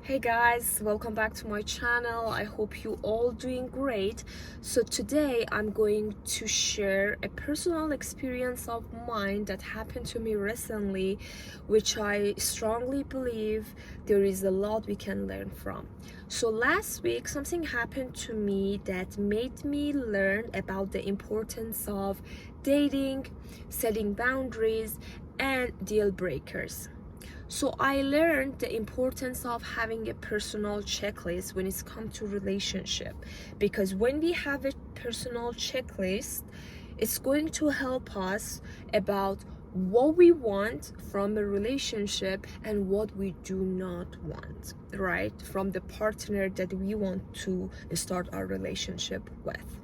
Hey guys, welcome back to my channel. I hope you all doing great. So today I'm going to share a personal experience of mine that happened to me recently, which I strongly believe there is a lot we can learn from. So last week something happened to me that made me learn about the importance of dating, setting boundaries, and deal breakers. So I learned the importance of having a personal checklist when it's come to relationship, because when we have a personal checklist, it's going to help us about what we want from a relationship and what we do not want, right? From the partner that we want to start our relationship with.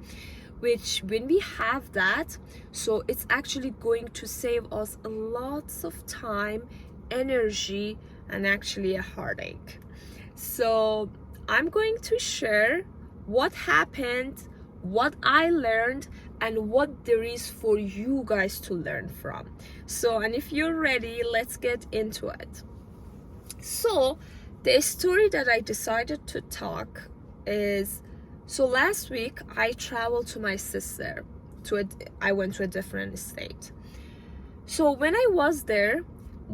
Which when we have that, so it's actually going to save us lots of time, energy, and actually a heartache. So I'm going to share what happened, what I learned, and what there is for you guys to learn from. So, and if you're ready, let's get into it. So the story that I decided to talk is, so last week I traveled to my sister. I went to a different state. So when I was there,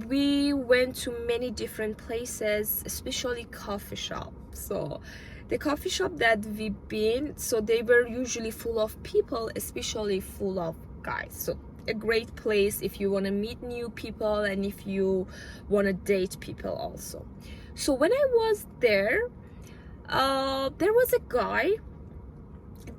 we went to many different places, especially coffee shop. So the coffee shop that we've been, so they were usually full of people, especially full of guys. So a great place if you want to meet new people and if you want to date people also. So when I was there was a guy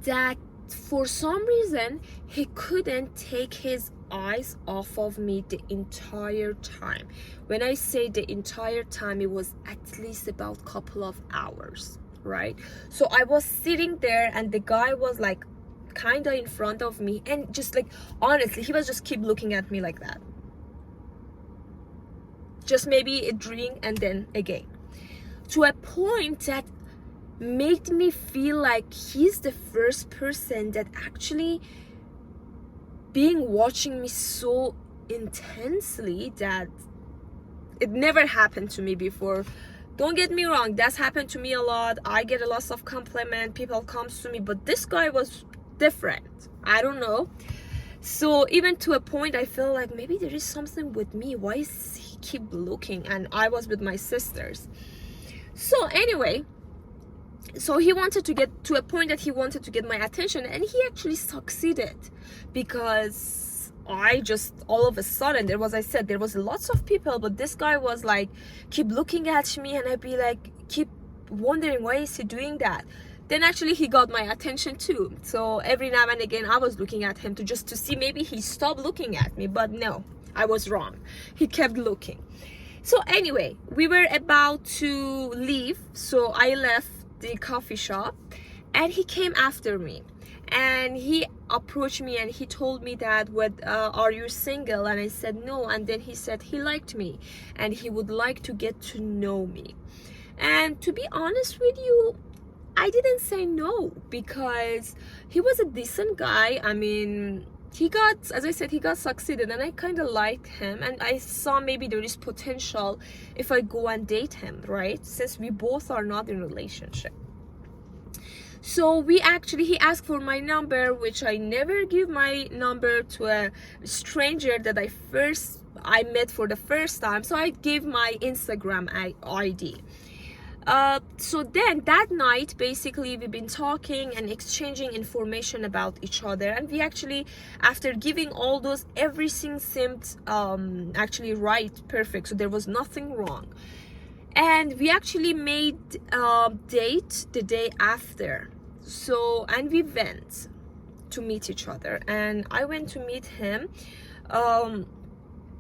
that for some reason he couldn't take his eyes off of me the entire time. When I say the entire time, it was at least about couple of hours, right? So I was sitting there and the guy was like kind of in front of me, and just like, honestly, he was just keep looking at me like that, just maybe a drink and then again, to a point that made me feel like he's the first person that actually being watching me so intensely that it never happened to me before. Don't get me wrong, that's happened to me a lot. I get a lot of compliment, people comes to me, but this guy was different. I don't know. So even to a point I feel like maybe there is something with me. Why is he keep looking? And I was with my sisters. So anyway, so he wanted to get to a point that he wanted to get my attention, and he actually succeeded, because I just all of a sudden there was lots of people, but this guy was like keep looking at me, and I'd be like keep wondering why is he doing that. Then actually he got my attention too. So every now and again I was looking at him to see maybe he stopped looking at me, but no, I was wrong. He kept looking. So anyway, we were about to leave, so I left the coffee shop and he came after me and he approached me and he told me that are you single? And I said no. And then he said he liked me and he would like to get to know me. And to be honest with you, I didn't say no, because he was a decent guy. I mean, he got, as I said, he got succeeded, and I kind of liked him, and I saw maybe there is potential if I go and date him, right? Since we both are not in relationship. So he asked for my number, which I never give my number to a stranger that I met for the first time. So I gave my Instagram ID. So then that night, basically, we've been talking and exchanging information about each other, and we actually, after giving all those, everything seemed actually right, perfect, so there was nothing wrong. And we actually made a date the day after. So, and we went to meet each other, and I went to meet him.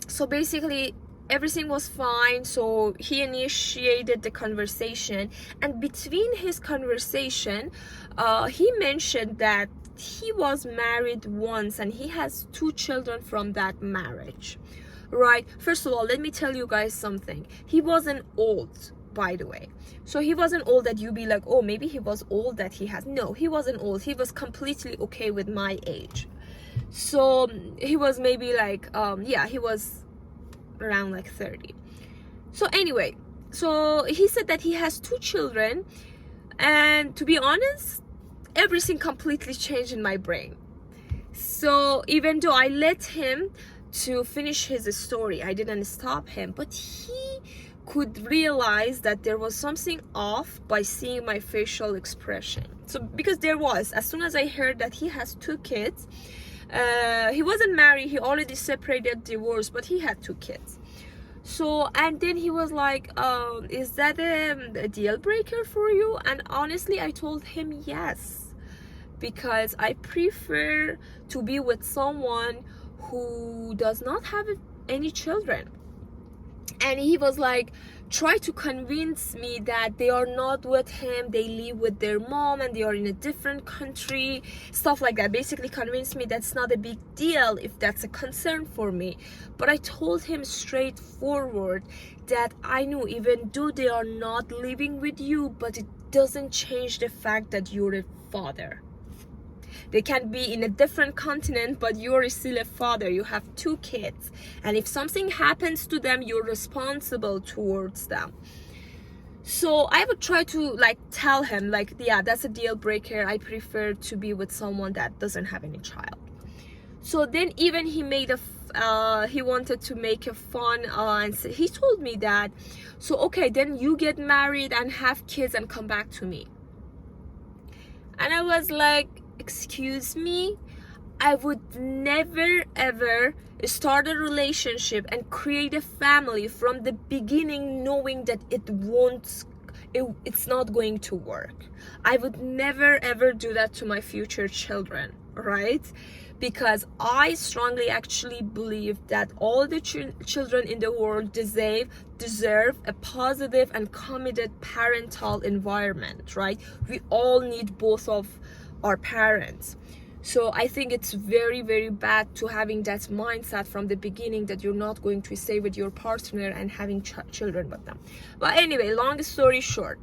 So basically everything was fine. So he initiated the conversation, and between his conversation he mentioned that he was married once and he has 2 children from that marriage, right? First of all, let me tell you guys something. He wasn't old, by the way. So he wasn't old that you be like, oh, maybe he was old that he has. No, he wasn't old. He was completely okay with my age. So he was maybe like he was around like 30. So anyway, So he said that he has 2 children, and to be honest, everything completely changed in my brain. So even though I let him to finish his story, I didn't stop him, but he could realize that there was something off by seeing my facial expression. So because there was, as soon as I heard that he has 2 kids, he wasn't married, he already separated, divorced, but he had 2 kids. So, and then he was like, is that a deal breaker for you? And honestly, I told him yes, because I prefer to be with someone who does not have any children. And he was like, try to convince me that they are not with him, they live with their mom and they are in a different country, stuff like that. Basically convince me that's not a big deal if that's a concern for me. But I told him straightforward that I knew, even though they are not living with you, but it doesn't change the fact that you're a father. They can be in a different continent, but you're still a father. You have 2 kids, and if something happens to them, you're responsible towards them. So I would try to like tell him like, yeah, that's a deal breaker. I prefer to be with someone that doesn't have any child. So then even he made he wanted to make a fun, and so he told me that, so okay, then you get married and have kids and come back to me. And I was like, excuse me, I would never ever start a relationship and create a family from the beginning knowing that it's not going to work. I would never ever do that to my future children, right? Because I strongly actually believe that all the children in the world deserve a positive and committed parental environment, right? We all need both of our parents. So I think it's very, very bad to having that mindset from the beginning that you're not going to stay with your partner and having children with them. But anyway, long story short,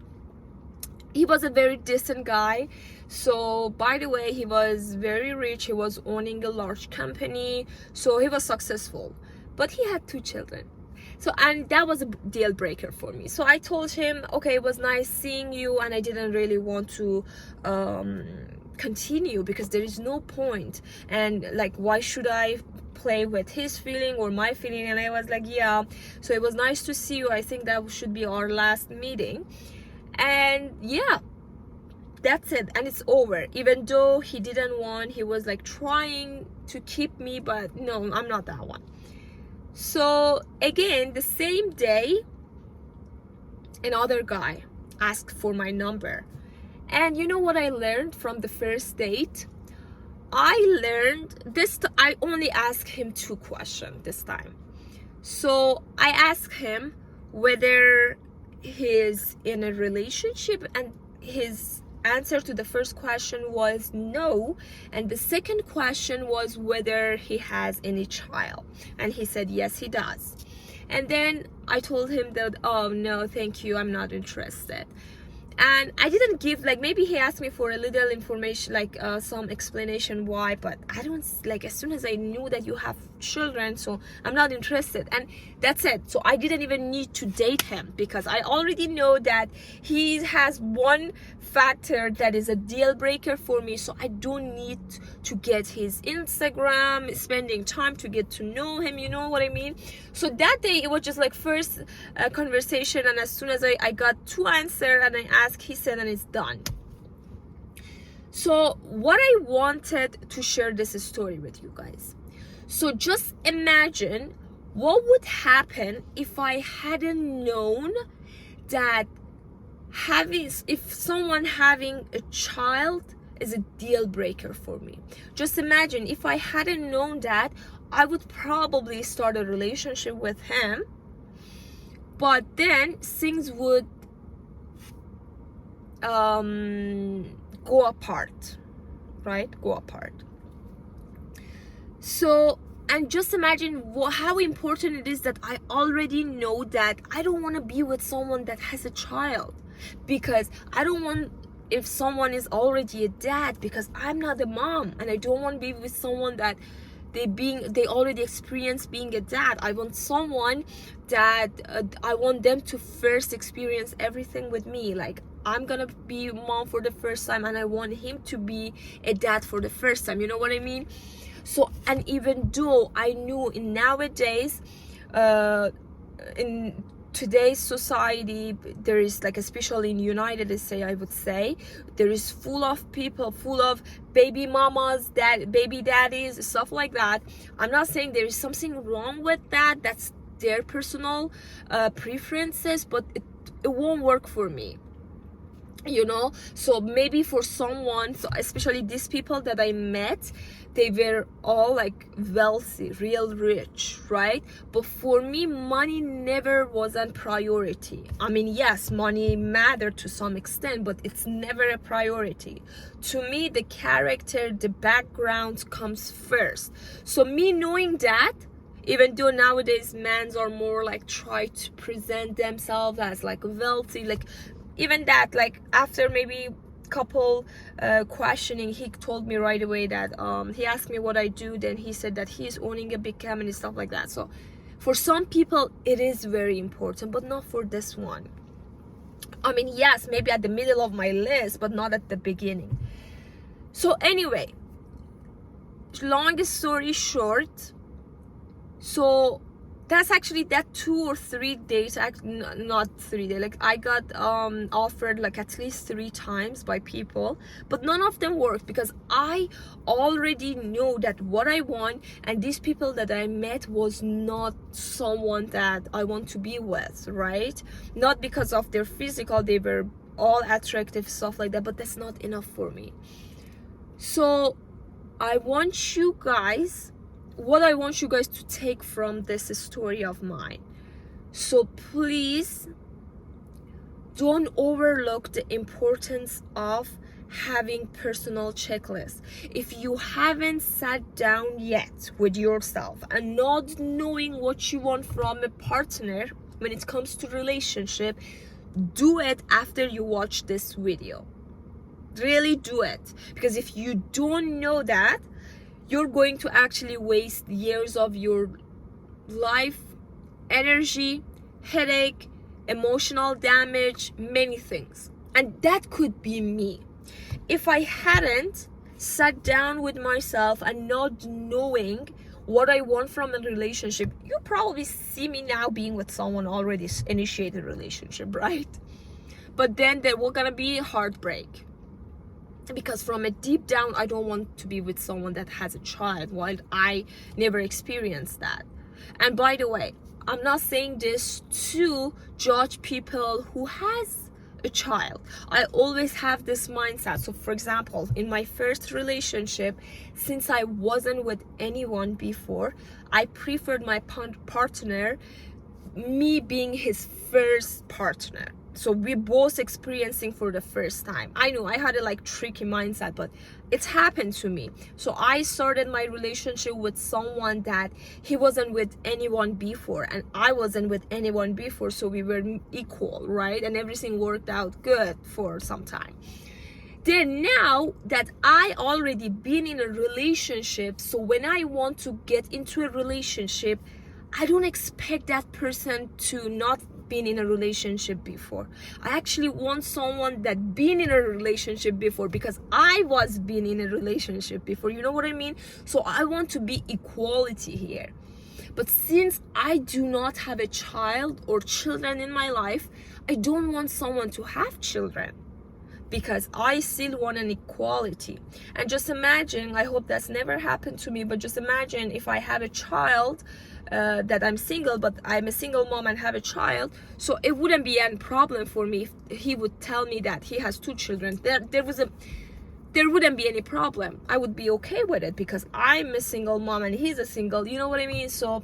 he was a very decent guy. So by the way, he was very rich, he was owning a large company, so he was successful, but he had 2 children. So, and that was a deal breaker for me. So I told him, okay, it was nice seeing you, and I didn't really want to continue because there is no point, and like, why should I play with his feeling or my feeling? And I was like, yeah, so it was nice to see you, I think that should be our last meeting. And yeah, that's it, and it's over. Even though he didn't want, he was like trying to keep me, but no, I'm not that one. So again, the same day, another guy asked for my number. And you know what I learned from the first date? I learned this, I only asked him 2 questions this time. So I asked him whether he's in a relationship, and his answer to the first question was no, and the second question was whether he has any child, and he said yes, he does. And then I told him that, oh no, thank you, I'm not interested. And I didn't give, like, maybe he asked me for a little information, like some explanation why, but I don't, like, as soon as I knew that you have children, so I'm not interested, and that's it. So I didn't even need to date him because I already know that he has one factor that is a deal breaker for me. So I don't need to get his Instagram, spending time to get to know him, you know what I mean? So that day it was just like first conversation, and as soon as I got 2 answers and I asked, he said, and it's done. So what I wanted to share this story with you guys. So just imagine what would happen if I hadn't known that if someone having a child is a deal breaker for me. Just imagine if I hadn't known that, I would probably start a relationship with him, but then things would go apart, right? Go apart. So, and just imagine how important it is that I already know that I don't want to be with someone that has a child, because I don't want, if someone is already a dad, because I'm not a mom, and I don't want to be with someone that they already experience being a dad. I want someone that I want them to first experience everything with me. Like, I'm gonna be mom for the first time, and I want him to be a dad for the first time. You know what I mean? So, and even though I knew in nowadays, in today's society, there is like, especially in United States, I would say, there is full of people, full of baby mamas, baby daddies, stuff like that. I'm not saying there is something wrong with that. That's their personal preferences, but it won't work for me, you know. So maybe for someone, so especially these people that I met, they were all like wealthy, real rich, right? But for me, money never was a priority. I mean, yes, money mattered to some extent, but it's never a priority. To me, the character, the background comes first. So me knowing that, even though nowadays men are more like try to present themselves as like wealthy, like even that, like after maybe couple questioning, he told me right away that he asked me what I do, then he said that he's owning a big company, stuff like that. So for some people it is very important, but not for this one. I mean, yes, maybe at the middle of my list, but not at the beginning. So anyway, long story short, so that's actually that 2 or 3 days, not 3 days, like I got offered like at least 3 times by people, but none of them worked, because I already know that what I want, and these people that I met was not someone that I want to be with, right? Not because of their physical, they were all attractive, stuff like that, but that's not enough for me. So I want you guys, what I want you guys to take from this story of mine. So please don't overlook the importance of having personal checklists. If you haven't sat down yet with yourself and not knowing what you want from a partner when it comes to relationship, do it after you watch this video. Really do it, because if you don't know that, you're going to actually waste years of your life, energy, headache, emotional damage, many things. And that could be me. If I hadn't sat down with myself and not knowing what I want from a relationship, you probably see me now being with someone already initiated a relationship, right? But then there will gonna be heartbreak. Because from a deep down, I don't want to be with someone that has a child, while I never experienced that. And by the way, I'm not saying this to judge people who has a child. I always have this mindset. So for example, in my first relationship, since I wasn't with anyone before, I preferred my partner, me being his first partner. So we're both experiencing for the first time. I know I had a like tricky mindset, but it's happened to me. So I started my relationship with someone that he wasn't with anyone before, and I wasn't with anyone before. So we were equal, right? And everything worked out good for some time. Then now that I already been in a relationship, so when I want to get into a relationship, I don't expect that person to not been in a relationship before. I actually want someone that been in a relationship before, because I was been in a relationship before, you know what I mean? So I want to be equality here. But since I do not have a child or children in my life, I don't want someone to have children, because I still want an equality. And just imagine, I hope that's never happened to me, but just imagine if I have a child, that I'm single, but I'm a single mom and have a child, so it wouldn't be any problem for me if he would tell me that he has 2 children. There wouldn't be any problem. I would be okay with it, because I'm a single mom and he's a single, you know what I mean? So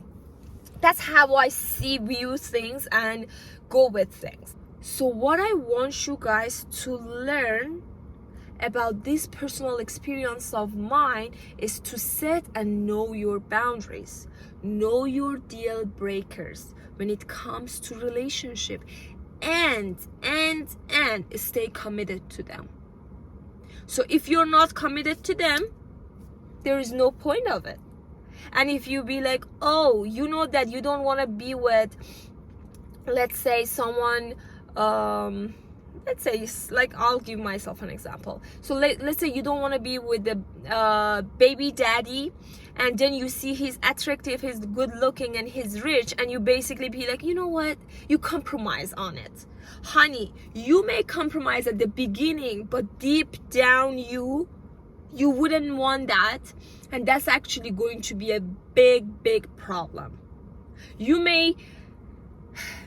that's how I view things and go with things. So what I want you guys to learn about this personal experience of mine is to set and know your boundaries. Know your deal breakers when it comes to relationship, and stay committed to them. So if you're not committed to them, there is no point of it. And if you be like, oh, you know that you don't want to be with, let's say, someone, let's say, like, I'll give myself an example. So let's say you don't want to be with the baby daddy, and then you see he's attractive, he's good looking, and he's rich, and you basically be like, you know what, you compromise on it. Honey, you may compromise at the beginning, but deep down you wouldn't want that, and that's actually going to be a big problem. You may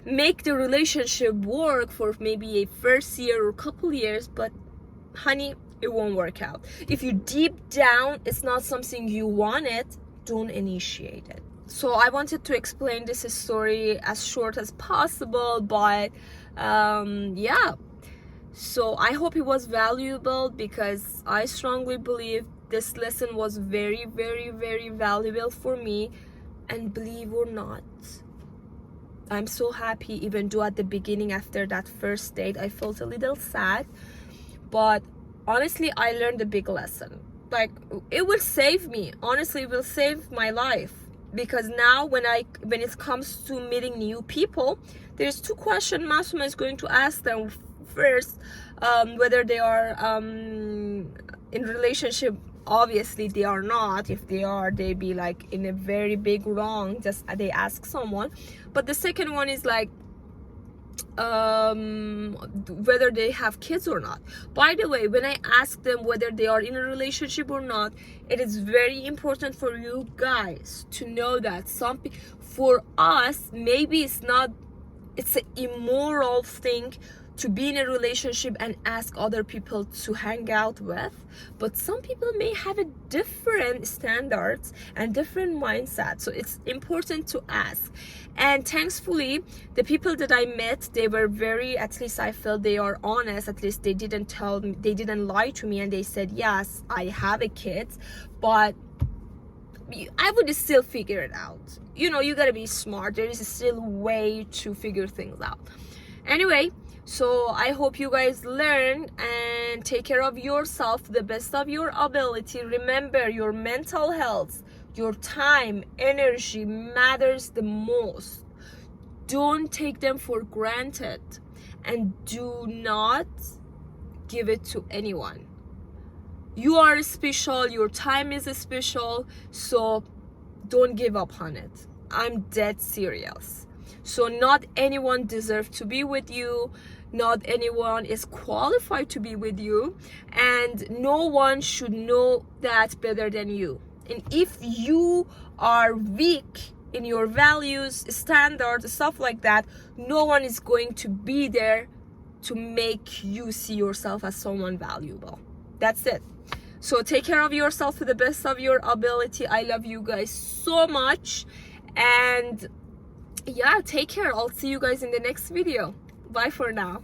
make the relationship work for maybe a first year or couple years, but honey, it won't work out. If you deep down it's not something you wanted, don't initiate it. So I wanted to explain this story as short as possible, but yeah, so I hope it was valuable, because I strongly believe this lesson was very valuable for me. And believe or not, I'm so happy, even though at the beginning, after that first date, I felt a little sad. But honestly, I learned a big lesson. Like, it will save me. Honestly, it will save my life. Because now when it comes to meeting new people, there's two questions Masoumehm is going to ask them. First, whether they are in relationship. Obviously they are not. If they are, they be like in a very big wrong, just they ask someone. But the second one is like whether they have kids or not. By the way, when I ask them whether they are in a relationship or not, it is very important for you guys to know that for us, maybe it's an immoral thing to be in a relationship and ask other people to hang out with, but some people may have a different standards and different mindset, so it's important to ask. And thankfully, the people that I met, they were very, at least I felt they are honest. At least they didn't tell me, they didn't lie to me, and they said, yes, I have a kid, but I would still figure it out. You know, you gotta be smart. There is still a way to figure things out. Anyway, so I hope you guys learn and take care of yourself to the best of your ability. Remember, your mental health, your time, energy matters the most. Don't take them for granted, and do not give it to anyone. You are special, your time is special, so don't give up on it. I'm dead serious. So not anyone deserves to be with you. Not anyone is qualified to be with you, and no one should know that better than you. And if you are weak in your values, standards, stuff like that, no one is going to be there to make you see yourself as someone valuable. That's it. So take care of yourself to the best of your ability. I love you guys so much, and yeah, take care. I'll see you guys in the next video. Bye for now.